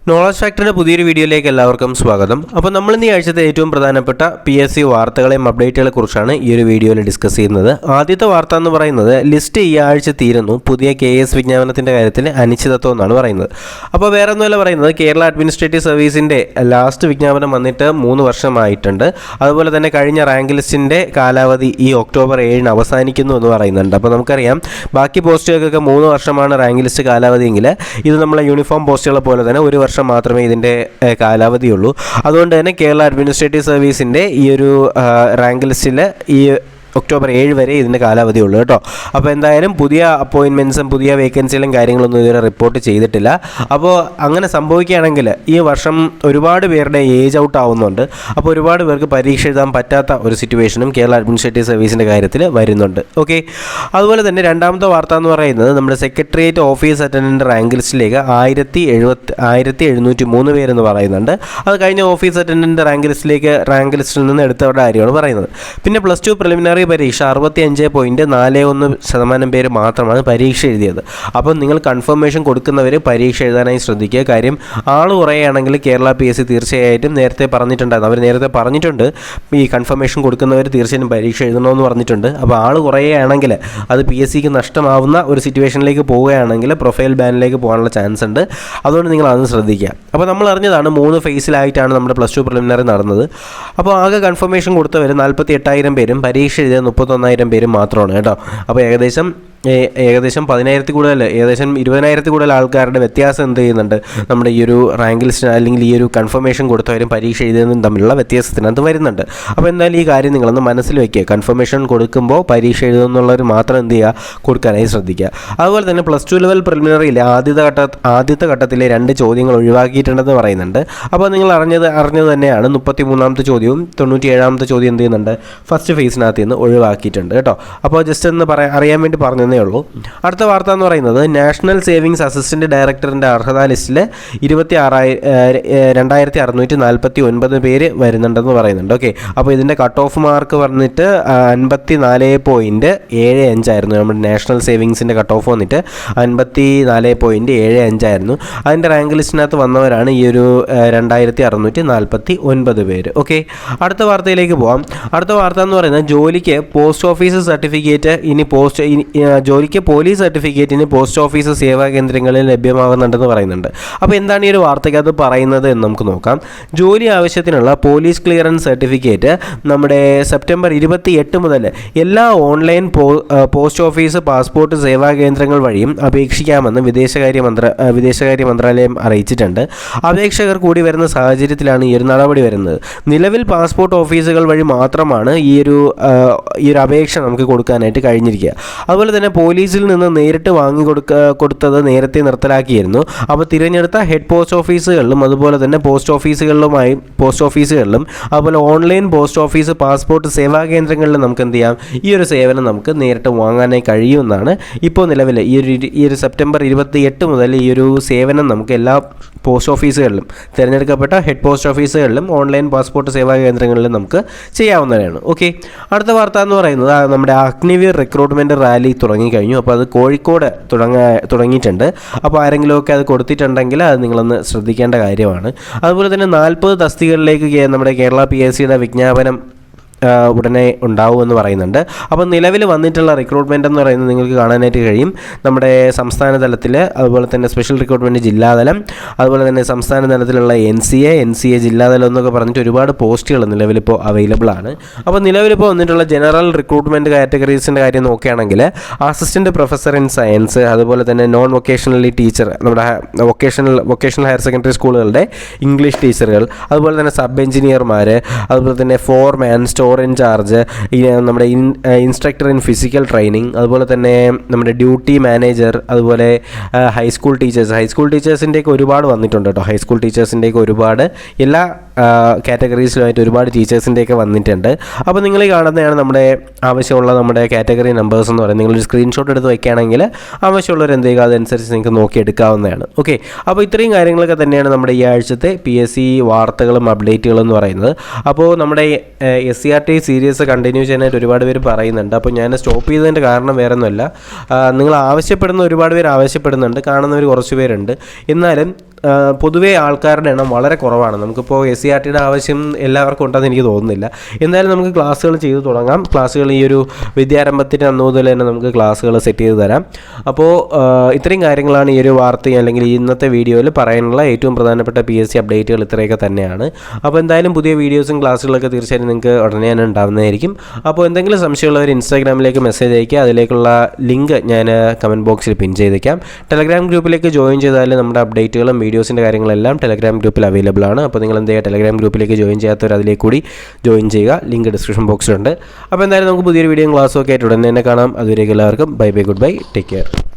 Knowledge ഫാക്ടറിയുടെ പുതിയൊരു വീഡിയോയിലേക്ക് എല്ലാവർക്കും സ്വാഗതം. അപ്പോൾ നമ്മൾ ഇന്ന് ഈ ആഴ്ചത്തെ ഏറ്റവും പ്രധാനപ്പെട്ട PSC വാർത്തകളെയും അപ്ഡേറ്റുകളെ കുറിച്ചാണ് ഈ ഒരു വീഡിയോയിൽ ഡിസ്കസ് ചെയ്യുന്നത്. ആദ്യത്തെ വാർത്ത എന്ന് പറയുന്നത് ലിസ്റ്റ് ഈ ആഴ്ച തീരുന്നു, പുതിയ KS വിജ്ഞാപനത്തിൻ്റെ കാര്യത്തിൽ അനിശ്ചിതത്വം എന്നാണ് പറയുന്നത്. അപ്പോൾ വേറെ ഒന്നുമല്ല പറയുന്നത്, കേരള അഡ്മിനിസ്ട്രേറ്റീവ് സർവീസിൻ്റെ ലാസ്റ്റ് വിജ്ഞാപനം വന്നിട്ട് 3 വർഷമായിട്ടുണ്ട്. അതുപോലെ തന്നെ കഴിഞ്ഞ റാങ്ക് ലിസ്റ്റിൻ്റെ കാലാവധി ഈ ഒക്ടോബർ 7 അവസാനിക്കുന്നു എന്ന് പറയുന്നുണ്ട്. അപ്പോൾ നമുക്കറിയാം ബാക്കി പോസ്റ്റുകൾക്കൊക്കെ 3 വർഷമാണ് റാങ്ക് ലിസ്റ്റ് കാലാവധിയെങ്കിൽ ഇത് നമ്മളെ യൂണിഫോം പോസ്റ്റുകളെ പോലെ തന്നെ 1 വർഷം മാത്രമേ ഇതിൻ്റെ കാലാവധിയുള്ളൂ. അതുകൊണ്ട് തന്നെ കേരള അഡ്മിനിസ്ട്രേറ്റീവ് സർവീസിൻ്റെ ഈ ഒരു റാങ്ക് ലിസ്റ്റിൽ ഈ ഒക്ടോബർ 7 വരെ ഇതിൻ്റെ കാലാവധിയുള്ളൂ കേട്ടോ. അപ്പോൾ എന്തായാലും പുതിയ അപ്പോയിൻമെൻറ്റ്സും പുതിയ വേക്കൻസികളും കാര്യങ്ങളൊന്നും ഇതുവരെ റിപ്പോർട്ട് ചെയ്തിട്ടില്ല. അപ്പോൾ അങ്ങനെ സംഭവിക്കുകയാണെങ്കിൽ ഈ വർഷം ഒരുപാട് പേരുടെ ഏജ് ഔട്ട് ആവുന്നുണ്ട്. അപ്പോൾ ഒരുപാട് പേർക്ക് പരീക്ഷ എഴുതാൻ പറ്റാത്ത ഒരു സിറ്റുവേഷനും കേരള അഡ്മിനിസ്ട്രേറ്റീവ് സർവീസിൻ്റെ കാര്യത്തിൽ വരുന്നുണ്ട്. ഓക്കെ, അതുപോലെ തന്നെ രണ്ടാമത്തെ വാർത്ത എന്ന് പറയുന്നത് നമ്മുടെ സെക്രട്ടേറിയറ്റ് ഓഫീസ് അറ്റൻഡൻറ്റ് റാങ്ക് ലിസ്റ്റിലേക്ക് 1703 പേരെന്ന് പറയുന്നുണ്ട്. അത് കഴിഞ്ഞ ഓഫീസ് അറ്റൻഡൻറ്റ് റാങ്ക് ലിസ്റ്റിൽ നിന്ന് എടുത്തവരുടെ കാര്യമാണ് പറയുന്നത്. പിന്നെ +2 പ്രിലിമിനറി പരീക്ഷ 65.41% പേര് മാത്രമാണ് പരീക്ഷ എഴുതിയത്. അപ്പം നിങ്ങൾ കൺഫർമേഷൻ കൊടുക്കുന്നവർ പരീക്ഷ എഴുതാനായി ശ്രദ്ധിക്കുക. കാര്യം ആൾ കുറയുകയാണെങ്കിൽ കേരള PSC തീർച്ചയായിട്ടും നേരത്തെ പറഞ്ഞിട്ടുണ്ട് ഈ കൺഫർമേഷൻ കൊടുക്കുന്നവർ തീർച്ചയായും പരീക്ഷ എഴുതണമെന്ന് പറഞ്ഞിട്ടുണ്ട്. അപ്പോൾ ആൾ കുറയുകയാണെങ്കിൽ അത് PSCക്ക് നഷ്ടമാവുന്ന ഒരു സിറ്റുവേഷനിലേക്ക് പോവുകയാണെങ്കിൽ പ്രൊഫൈൽ ബാനിലേക്ക് പോകാനുള്ള ചാൻസ് ഉണ്ട്. അതുകൊണ്ട് നിങ്ങൾ അത് ശ്രദ്ധിക്കുക. അപ്പോൾ നമ്മൾ അറിഞ്ഞതാണ് 3 ഫേസിലായിട്ടാണ് നമ്മുടെ +2 പ്രിലിമിനറി നടന്നത്. അപ്പോൾ ആകെ കൺഫർമേഷൻ കൊടുത്തവർ 48,000 പേരും പരീക്ഷ എഴുതിയ 31,000 പേരും മാത്രമാണ് കേട്ടോ. അപ്പോൾ ഏകദേശം 10,000 കൂടുതൽ, ഏകദേശം 20,000 കൂടുതൽ ആൾക്കാരുടെ വ്യത്യാസം എന്ത് ചെയ്യുന്നുണ്ട്, നമ്മുടെ ഈ ഒരു റാങ്ക് ലിസ്റ്റ് അല്ലെങ്കിൽ ഈ ഒരു കൺഫർമേഷൻ കൊടുത്തവരും പരീക്ഷ എഴുതുന്നതും തമ്മിലുള്ള വ്യത്യാസത്തിനകത്ത് വരുന്നുണ്ട്. അപ്പോൾ എന്തായാലും ഈ കാര്യം നിങ്ങളൊന്ന് മനസ്സിൽ വയ്ക്കുക. കൺഫർമേഷൻ കൊടുക്കുമ്പോൾ പരീക്ഷ എഴുതുന്നുള്ളവർ മാത്രം എന്ത് ചെയ്യുക, കൊടുക്കാനായി ശ്രദ്ധിക്കുക. അതുപോലെ തന്നെ +2 ലെവൽ പ്രിലിമിനറിയിലെ ആദ്യത്തെ ഘട്ടത്തിലെ 2 ചോദ്യങ്ങൾ ഒഴിവാക്കിയിട്ടുണ്ടെന്ന് പറയുന്നുണ്ട്. അപ്പോൾ നിങ്ങൾ അറിഞ്ഞത് തന്നെയാണ്. 33ാമത്തെ ചോദ്യവും 97ാമത്തെ ചോദ്യം എന്ത് ചെയ്യുന്നുണ്ട്, ഫസ്റ്റ് ഫേസിനകത്ത് നിന്ന് ഒഴിവാക്കിയിട്ടുണ്ട് കേട്ടോ. അപ്പോൾ ജസ്റ്റ് ഒന്ന് അറിയാൻ വേണ്ടി പറഞ്ഞതേ ഉള്ളൂ. അടുത്ത വാർത്ത എന്ന് പറയുന്നത് നാഷണൽ സേവിങ്സ് അസിസ്റ്റന്റ് ഡയറക്ടറിൻ്റെ അർഹതാ ലിസ്റ്റിൽ 26,649 പേര് വരുന്നുണ്ടെന്ന് പറയുന്നുണ്ട്. ഓക്കെ, അപ്പോൾ ഇതിൻ്റെ കട്ട് ഓഫ് മാർക്ക് വന്നിട്ട് 54.75 ആയിരുന്നു. നമ്മുടെ നാഷണൽ സേവിങ്സിൻ്റെ കട്ട് ഓഫ് വന്നിട്ട് 54.75 ആയിരുന്നു. അതിൻ്റെ റാങ്ക് ലിസ്റ്റിനകത്ത് വന്നവരാണ് ഈ ഒരു 2,649 പേര്. ഓക്കെ, അടുത്ത വാർത്തയിലേക്ക് പോകാം. അടുത്ത വാർത്ത എന്ന് പറയുന്നത് ജോലിക്ക് പോസ്റ്റ് ഓഫീസ് സർട്ടിഫിക്കറ്റ് ജോലിക്ക് പോലീസ് സർട്ടിഫിക്കറ്റിന് പോസ്റ്റ് ഓഫീസ് സേവാ കേന്ദ്രങ്ങളിൽ ലഭ്യമാകുന്നുണ്ടെന്ന് പറയുന്നുണ്ട്. അപ്പോൾ എന്താണ് ഈ ഒരു വാർത്തയ്ക്കകത്ത് പറയുന്നത് എന്ന് നമുക്ക് നോക്കാം. ജോലി ആവശ്യത്തിനുള്ള പോലീസ് ക്ലിയറൻസ് സർട്ടിഫിക്കറ്റ് നമ്മുടെ സെപ്റ്റംബർ 28 മുതൽ എല്ലാ ഓൺലൈൻ പോസ്റ്റ് ഓഫീസ് പാസ്പോർട്ട് സേവാ കേന്ദ്രങ്ങൾ വഴിയും അപേക്ഷിക്കാമെന്ന് വിദേശകാര്യ മന്ത്രാലയം അറിയിച്ചിട്ടുണ്ട്. അപേക്ഷകർ കൂടി വരുന്ന സാഹചര്യത്തിലാണ് ഈ ഒരു നടപടി വരുന്നത്. നിലവിൽ പാസ്പോർട്ട് ഓഫീസുകൾ വഴി മാത്രമാണ് ഈ ഒരു അപേക്ഷ നമുക്ക് കൊടുക്കാനായിട്ട് കഴിഞ്ഞിരിക്കുക. അതുപോലെ തന്നെ പോലീസിൽ നിന്ന് നേരിട്ട് കൊടുത്തത് നേരത്തെ നിർത്തലാക്കിയിരുന്നു. അപ്പോൾ തിരഞ്ഞെടുത്ത ഹെഡ് പോസ്റ്റ് ഓഫീസുകളിലും അതുപോലെ തന്നെ പോസ്റ്റ് ഓഫീസുകളിലും അതുപോലെ ഓൺലൈൻ പോസ്റ്റ് ഓഫീസ് പാസ്പോർട്ട് സേവാ കേന്ദ്രങ്ങളിലും നമുക്ക് എന്ത് ചെയ്യാം, ഈ ഒരു സേവനം നമുക്ക് നേരിട്ട് വാങ്ങാനായി കഴിയുമെന്നാണ് ഇപ്പോൾ നിലവിൽ ഈ ഒരു സെപ്റ്റംബർ 28 മുതൽ ഈ ഒരു സേവനം നമുക്ക് എല്ലാ പോസ്റ്റ് ഓഫീസുകളിലും തിരഞ്ഞെടുക്കപ്പെട്ട ഹെഡ് പോസ്റ്റ് ഓഫീസുകളിലും ഓൺലൈൻ പാസ്പോർട്ട് സേവാ കേന്ദ്രങ്ങളിലും നമുക്ക് ചെയ്യാവുന്നതാണ്. ഓക്കെ, അടുത്ത വാർത്ത എന്ന് പറയുന്നത് നമ്മുടെ അഗ്നിവീർ റിക്രൂട്ട്മെൻറ്റ് റാലി തുടങ്ങിക്കഴിഞ്ഞു. അപ്പോൾ അത് കോഴിക്കോട് തുടങ്ങിയിട്ടുണ്ട്. അപ്പോൾ ആരെങ്കിലുമൊക്കെ അത് കൊടുത്തിട്ടുണ്ടെങ്കിൽ അത് നിങ്ങളൊന്ന് ശ്രദ്ധിക്കേണ്ട കാര്യമാണ്. അതുപോലെ തന്നെ 40 തസ്തികകളിലേക്ക് നമ്മുടെ കേരള PSCയുടെ വിജ്ഞാപനം ഉടനെ ഉണ്ടാവുമെന്ന് പറയുന്നുണ്ട്. അപ്പോൾ നിലവിൽ വന്നിട്ടുള്ള റിക്രൂട്ട്മെൻറ്റ് എന്ന് പറയുന്നത് നിങ്ങൾക്ക് കാണാനായിട്ട് കഴിയും. നമ്മുടെ സംസ്ഥാന തലത്തിൽ, അതുപോലെ തന്നെ സ്പെഷ്യൽ റിക്രൂട്ട്മെൻറ്റ് ജില്ലാതലം, അതുപോലെ തന്നെ സംസ്ഥാന തലത്തിലുള്ള NCA ജില്ലാതലം എന്നൊക്കെ പറഞ്ഞിട്ട് ഒരുപാട് പോസ്റ്റുകൾ നിലവിലിപ്പോൾ അവൈലബിൾ ആണ്. അപ്പോൾ നിലവിലിപ്പോൾ വന്നിട്ടുള്ള ജനറൽ റിക്രൂട്ട്മെൻറ്റ് കാറ്റഗറീസിൻ്റെ കാര്യം നോക്കുകയാണെങ്കിൽ അസിസ്റ്റൻറ്റ് പ്രൊഫസർ ഇൻ സയൻസ്, അതുപോലെ തന്നെ നോൺ വൊക്കേഷണലി ടീച്ചർ, നമ്മുടെ വൊക്കേഷണൽ ഹയർ സെക്കൻഡറി സ്കൂളുകളുടെ ഇംഗ്ലീഷ് ടീച്ചറുകൾ, അതുപോലെ തന്നെ സബ് എഞ്ചിനീയർമാർ, അതുപോലെ തന്നെ ഫോർമാൻ, സ്റ്റോർ ഇൻചാർജ്, നമ്മുടെ ഇൻസ്ട്രക്ടർ ഇൻ ഫിസിക്കൽ ട്രെയിനിങ്, അതുപോലെ തന്നെ നമ്മുടെ ഡ്യൂട്ടി മാനേജർ, അതുപോലെ ഹൈസ്കൂൾ ടീച്ചേഴ്സിൻ്റെയൊക്കെ ഒരുപാട് വന്നിട്ടുണ്ട് കേട്ടോ. ഹൈസ്കൂൾ ടീച്ചേഴ്സിൻ്റെയൊക്കെ ഒരുപാട് എല്ലാ കാറ്റഗറീസിലുമായിട്ട് ഒരുപാട് ടീച്ചേഴ്സിൻ്റെയൊക്കെ വന്നിട്ടുണ്ട്. അപ്പോൾ നിങ്ങൾ ഈ കാണുന്നതാണ് നമ്മുടെ ആവശ്യമുള്ള നമ്മുടെ കാറ്റഗറി നമ്പേഴ്സ് എന്ന് പറയുന്നത്. നിങ്ങളൊരു സ്ക്രീൻഷോട്ട് എടുത്ത് വയ്ക്കുകയാണെങ്കിൽ ആവശ്യമുള്ളവർ എന്ത് ചെയ്യുക, അതനുസരിച്ച് നിങ്ങൾക്ക് നോക്കിയെടുക്കാവുന്നതാണ്. ഓക്കെ, അപ്പോൾ ഇത്രയും കാര്യങ്ങളൊക്കെ തന്നെയാണ് നമ്മുടെ ഈ ആഴ്ചത്തെ PSC വാർത്തകളും അപ്ഡേറ്റുകളും എന്ന് പറയുന്നത്. അപ്പോൾ നമ്മുടെ SCERT സീരീസ് കണ്ടിന്യൂ ചെയ്യാനായിട്ട് ഒരുപാട് പേര് പറയുന്നുണ്ട്. അപ്പോൾ ഞാൻ സ്റ്റോപ്പ് ചെയ്തതിൻ്റെ കാരണം വേറെ ഒന്നുമല്ല, നിങ്ങൾ ഒരുപാട് പേര് ആവശ്യപ്പെടുന്നുണ്ട്, കാണുന്നവർ കുറച്ച് പേരുണ്ട്. എന്നാലും പൊതുവേ ആൾക്കാരുടെ എണ്ണം വളരെ കുറവാണ്. നമുക്കിപ്പോൾ SCERTയുടെ ആവശ്യം എല്ലാവർക്കും ഉണ്ടെന്ന് എനിക്ക് തോന്നുന്നില്ല. എന്തായാലും നമുക്ക് ക്ലാസ്സുകൾ ചെയ്തു തുടങ്ങാം. ക്ലാസ്സുകൾ ഈ ഒരു വിദ്യാരംഭത്തിന് അന്ന് മുതൽ തന്നെ നമുക്ക് ക്ലാസ്സുകൾ സെറ്റ് ചെയ്ത് തരാം. അപ്പോൾ ഇത്രയും കാര്യങ്ങളാണ് ഈ ഒരു വാർത്ത അല്ലെങ്കിൽ ഇന്നത്തെ വീഡിയോയിൽ പറയാനുള്ള ഏറ്റവും പ്രധാനപ്പെട്ട PSC അപ്ഡേറ്റുകൾ ഇത്രയൊക്കെ തന്നെയാണ്. അപ്പോൾ എന്തായാലും പുതിയ വീഡിയോസും ക്ലാസ്സുകളൊക്കെ തീർച്ചയായും നിങ്ങൾക്ക് ഉടനെ തന്നെ ഉണ്ടാകുന്നതായിരിക്കും. അപ്പോൾ എന്തെങ്കിലും സംശയമുള്ളവർ ഇൻസ്റ്റാഗ്രാമിലേക്ക് മെസ്സേജ് അയയ്ക്കുക. അതിലേക്കുള്ള ലിങ്ക് ഞാൻ കമൻറ്റ് ബോക്സിൽ പിൻ ചെയ്തേക്കാം. ടെലഗ്രാം ഗ്രൂപ്പിലേക്ക് ജോയിൻ ചെയ്താൽ നമ്മുടെ അപ്ഡേറ്റുകളും വീഡിയോസിൻ്റെ കാര്യങ്ങളെല്ലാം ടെലഗ്രാം ഗ്രൂപ്പിൽ അവൈലബിൾ ആണ്. അപ്പോൾ നിങ്ങൾ എന്ത് ചെയ്യുക, ടെലഗ്രാം ഗ്രൂപ്പിലേക്ക് ജോയിൻ ചെയ്യാത്തവർ അതിലേക്ക് കൂടി ജോയിൻ ചെയ്യുക. ലിങ്ക് ഡിസ്ക്രിപ്ഷൻ ബോക്സിലുണ്ട്. അപ്പോൾ എന്തായാലും നമുക്ക് പുതിയൊരു വീഡിയോ ക്ലാസ്സൊക്കെ ആയിട്ട് ഉടനെ തന്നെ കാണാം. അതുവരേക്കും എല്ലാവർക്കും bye bye, good bye, take care.